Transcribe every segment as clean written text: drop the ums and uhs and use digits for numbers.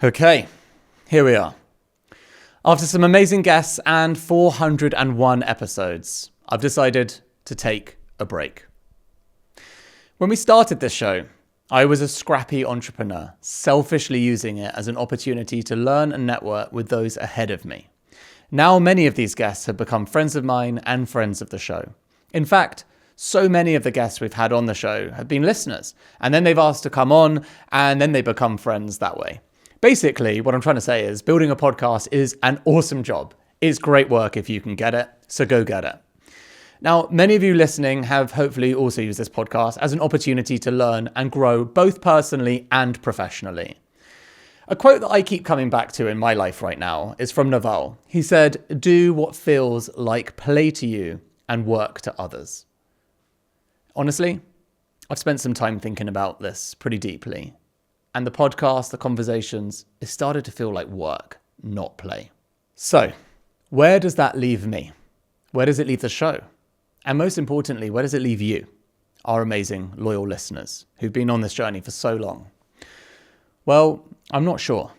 Okay, here we are. After some amazing guests and 401 episodes, I've decided to take a break. When we started this show, I was a scrappy entrepreneur, selfishly using it as an opportunity to learn and network with those ahead of me. Now many of these guests have become friends of mine and friends of the show. In fact, so many of the guests we've had on the show have been listeners, and then they've asked to come on, and then they become friends that way. Basically, what I'm trying to say is building a podcast is an awesome job. It's great work if you can get it, so go get it. Now, many of you listening have hopefully also used this podcast as an opportunity to learn and grow both personally and professionally. A quote that I keep coming back to in my life right now is from Naval. He said, "Do what feels like play to you and work to others." Honestly, I've spent some time thinking about this pretty deeply. And the podcast, the conversations, it started to feel like work, not play. So, where does that leave me? Where does it leave the show? And most importantly, where does it leave you, our amazing, loyal listeners who've been on this journey for so long? Well, I'm not sure.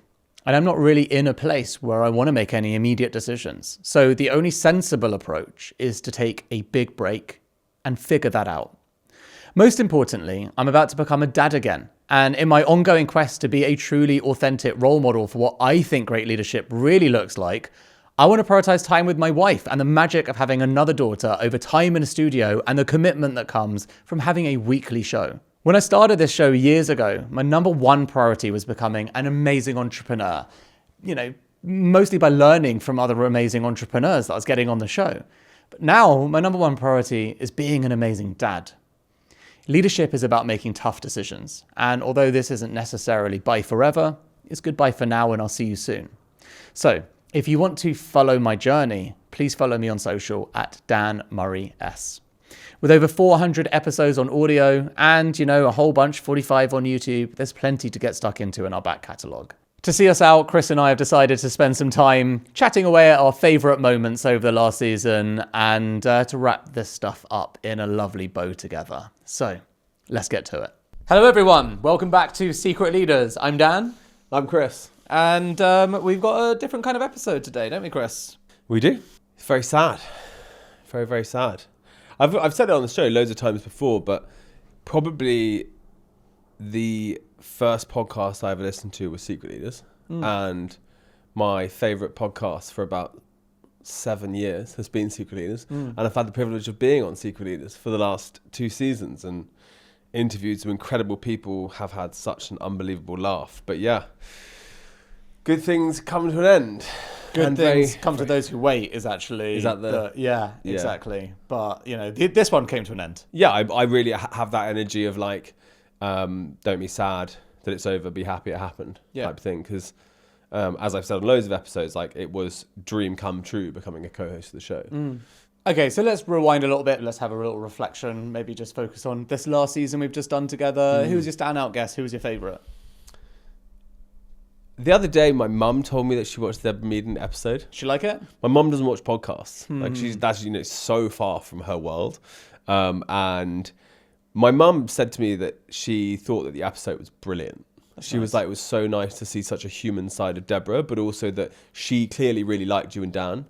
And I'm not really in a place where I want to make any immediate decisions. So the only sensible approach is to take a big break and figure that out. Most importantly, I'm about to become a dad again. And in my ongoing quest to be a truly authentic role model for what I think great leadership really looks like, I want to prioritize time with my wife and the magic of having another daughter over time in a studio and the commitment that comes from having a weekly show. When I started this show years ago, my number one priority was becoming an amazing entrepreneur. Mostly by learning from other amazing entrepreneurs that I was getting on the show. But now my number one priority is being an amazing dad. Leadership is about making tough decisions. And although this isn't necessarily bye forever, it's goodbye for now and I'll see you soon. So if you want to follow my journey, please follow me on social at Dan Murray S. With over 400 episodes on audio and, a whole bunch, 45 on YouTube, there's plenty to get stuck into in our back catalogue. To see us out, Chris and I have decided to spend some time chatting away at our favourite moments over the last season and to wrap this stuff up in a lovely bow together. So, let's get to it. Hello everyone, welcome back to Secret Leaders. I'm Dan. I'm Chris. And we've got a different kind of episode today, don't we, Chris? We do. It's very sad. Very, very sad. I've said it on the show loads of times before, but probably the first podcast I ever listened to was Secret Leaders. And my favourite podcast for about 7 years has been Secret Leaders. And I've had the privilege of being on Secret Leaders for the last 2 seasons and interviewed some incredible people, have had such an unbelievable laugh. But yeah, good things come to an end. Good things come to those who wait is actually... Is that yeah, exactly. But, this one came to an end. Yeah, I really have that energy of like, don't be sad that it's over, be happy it happened type thing. Because as I've said on loads of episodes, like it was dream come true becoming a co-host of the show. Okay, so let's rewind a little bit. Let's have a little reflection. Maybe just focus on this last season we've just done together. Who was your standout guest? Who was your favourite? The other day, my mum told me that she watched the Bermudan episode. She like it? My mum doesn't watch podcasts. Like that's so far from her world. And my mum said to me that she thought that the episode was brilliant. She was like, it was so nice to see such a human side of Deborah, but also that she clearly really liked you and Dan.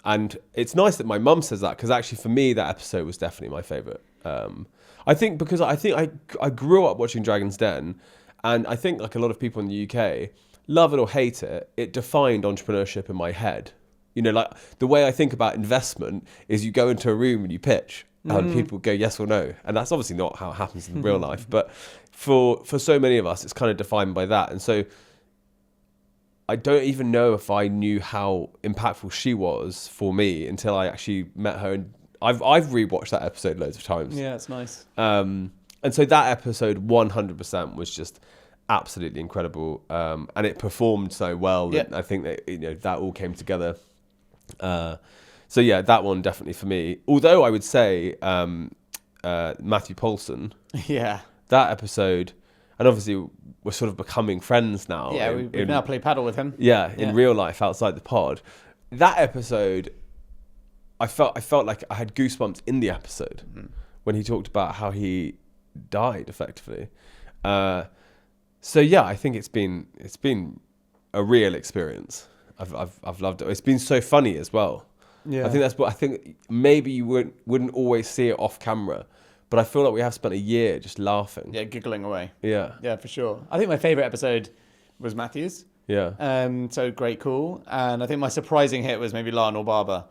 And it's nice that my mum says that, because actually for me, that episode was definitely my favourite. I think because I grew up watching Dragon's Den, and I think like a lot of people in the UK, love it or hate it, it defined entrepreneurship in my head. Like the way I think about investment is you go into a room and you pitch and people go yes or no. And that's obviously not how it happens in real life. But for so many of us, it's kind of defined by that. And so I don't even know if I knew how impactful she was for me until I actually met her. And I've rewatched that episode loads of times. Yeah, it's nice. And so that episode 100% was just absolutely incredible. And it performed so well that I think that that all came together. So yeah, that one definitely for me. Although I would say Matthew Paulson. Yeah. That episode, and obviously we're sort of becoming friends now. Yeah, we now play paddle with him. Yeah, in real life outside the pod. That episode, I felt like I had goosebumps in the episode when he talked about how he died effectively. So yeah, I think it's been a real experience. I've loved it. It's been so funny as well. Yeah. I think that's what I think. Maybe you wouldn't always see it off camera, but I feel like we have spent a year just laughing. Yeah, giggling away. Yeah. Yeah, for sure. I think my favourite episode was Matthew's. Yeah. So great, cool. And I think my surprising hit was maybe Lionel Barber,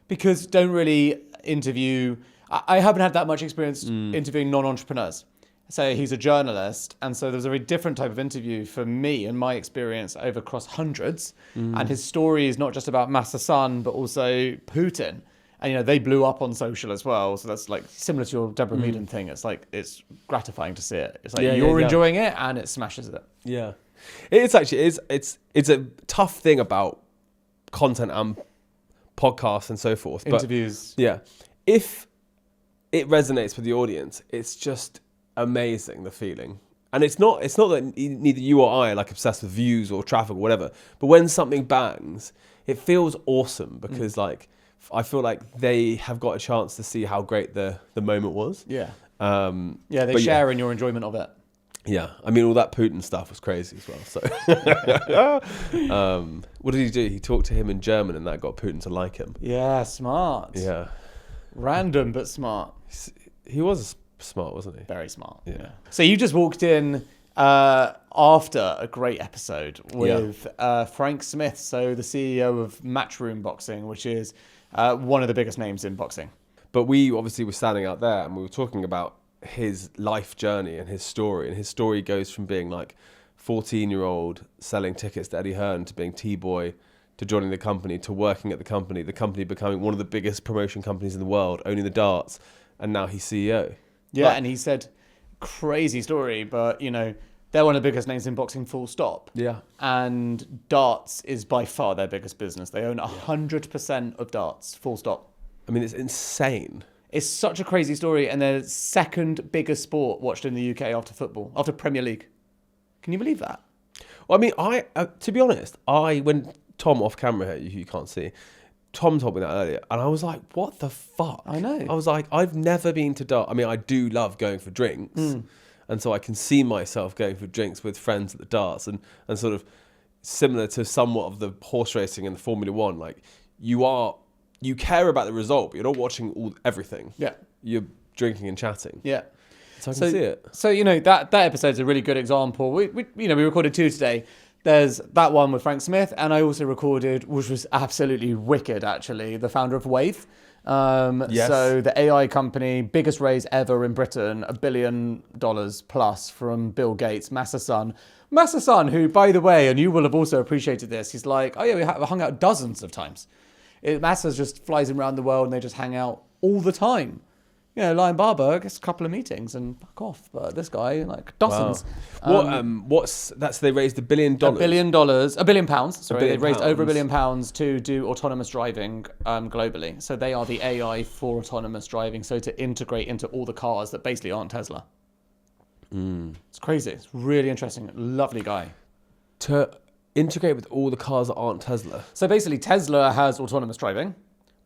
because don't really interview. I haven't had that much experience interviewing non-entrepreneurs. So he's a journalist, and so there was a very different type of interview for me and my experience over across hundreds. And his story is not just about Masa Son, but also Putin. And, you know, they blew up on social as well. So that's like similar to your Deborah Meaden thing. It's like, it's gratifying to see it. It's like you're enjoying it and it smashes it. Yeah. It's actually, it's a tough thing about content and podcasts and so forth. Interviews. But yeah. If it resonates with the audience, it's just amazing, the feeling. And it's not that neither you or I are like obsessed with views or traffic or whatever, but when something bangs, it feels awesome because like I feel like they have got a chance to see how great the moment was. Yeah. They share in your enjoyment of it. Yeah, I mean, all that Putin stuff was crazy as well. So, what did he do? He talked to him in German, and that got Putin to like him. Yeah, smart. Yeah, random but smart. He was smart, wasn't he? Very smart. Yeah. So you just walked in after a great episode with Frank Smith, so the CEO of Matchroom Boxing, which is one of the biggest names in boxing. But we obviously were standing out there, and we were talking about his life journey and his story. And his story goes from being like 14-year-old selling tickets to Eddie Hearn to being T-Boy to joining the company to working at the company becoming one of the biggest promotion companies in the world, owning the darts, and now he's CEO. Yeah, and he said, crazy story, but you know, they're one of the biggest names in boxing, full stop. Yeah. And darts is by far their biggest business. They own 100% of darts, full stop. I mean, it's insane. It's such a crazy story, and they're second biggest sport watched in the UK after football, after Premier League. Can you believe that? Well, I mean, to be honest, when Tom off camera here, you can't see, Tom told me that earlier, and I was like, what the fuck? I know. I was like, I've never been to dart. I mean, I do love going for drinks, and so I can see myself going for drinks with friends at the darts, and sort of similar to somewhat of the horse racing and the Formula One, like you care about the result, but you're not watching everything. Yeah. You're drinking and chatting. Yeah. So I can see it. So, you know, that episode's a really good example. We recorded 2 today. There's that one with Frank Smith, and I also recorded, which was absolutely wicked, actually, the founder of Wave. Yes. So the AI company, biggest raise ever in Britain, $1 billion plus from Bill Gates, Masa Son, who, by the way, and you will have also appreciated this, he's like, oh yeah, we hung out dozens of times. Masa just flies him around the world and they just hang out all the time. You know, Lion Barber gets a couple of meetings and fuck off. But this guy, like, dozens. Wow. They raised $1 billion. £1 billion pounds. Sorry, billion they've raised pounds. over £1 billion to do autonomous driving globally. So they are the AI for autonomous driving. So to integrate into all the cars that basically aren't Tesla. It's crazy. It's really interesting. Lovely guy. To integrate with all the cars that aren't Tesla. So basically, Tesla has autonomous driving.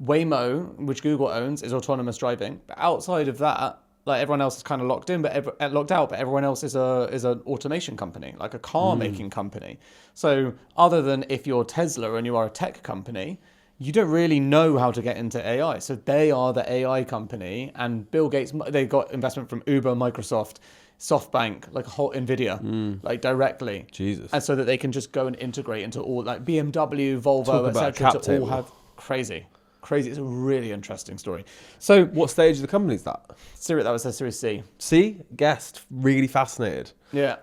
Waymo, which Google owns, is autonomous driving. But outside of that, like everyone else is kind of locked out. But everyone else is an automation company, like a car making company. So other than if you're Tesla and you are a tech company, you don't really know how to get into AI. So they are the AI company, and Bill Gates, they got investment from Uber, Microsoft, SoftBank, like a whole Nvidia, like directly. Jesus. And so that they can just go and integrate into all, like BMW, Volvo, etc. to all have crazy. It's a really interesting story. So What stage of the company is that? that was their Series C. See? Guessed. Really fascinated. Yeah.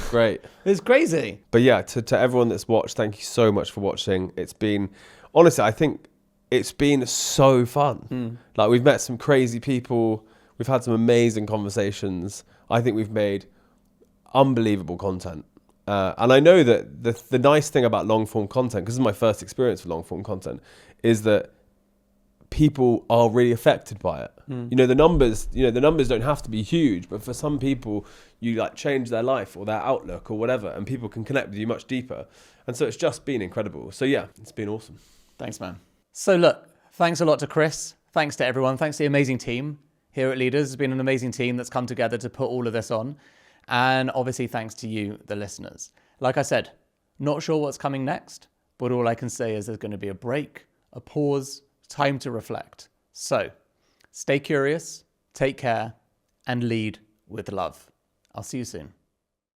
Great. It's crazy. But yeah, to everyone that's watched, thank you so much for watching. It's been, honestly, I think it's been so fun. Like, we've met some crazy people. We've had some amazing conversations. I think we've made unbelievable content. And I know that the nice thing about long form content, because this is my first experience with long form content, is that people are really affected by it. You know, the numbers don't have to be huge, but for some people, you like change their life or their outlook or whatever, and people can connect with you much deeper. And so it's just been incredible. So yeah, it's been awesome. Thanks, man. So look, thanks a lot to Chris. Thanks to everyone. Thanks to the amazing team here at Leaders. It's been an amazing team that's come together to put all of this on. And obviously, thanks to you, the listeners. Like I said, not sure what's coming next, but all I can say is there's going to be a break, a pause, time to reflect. So stay curious, take care, and lead with love. I'll see you soon.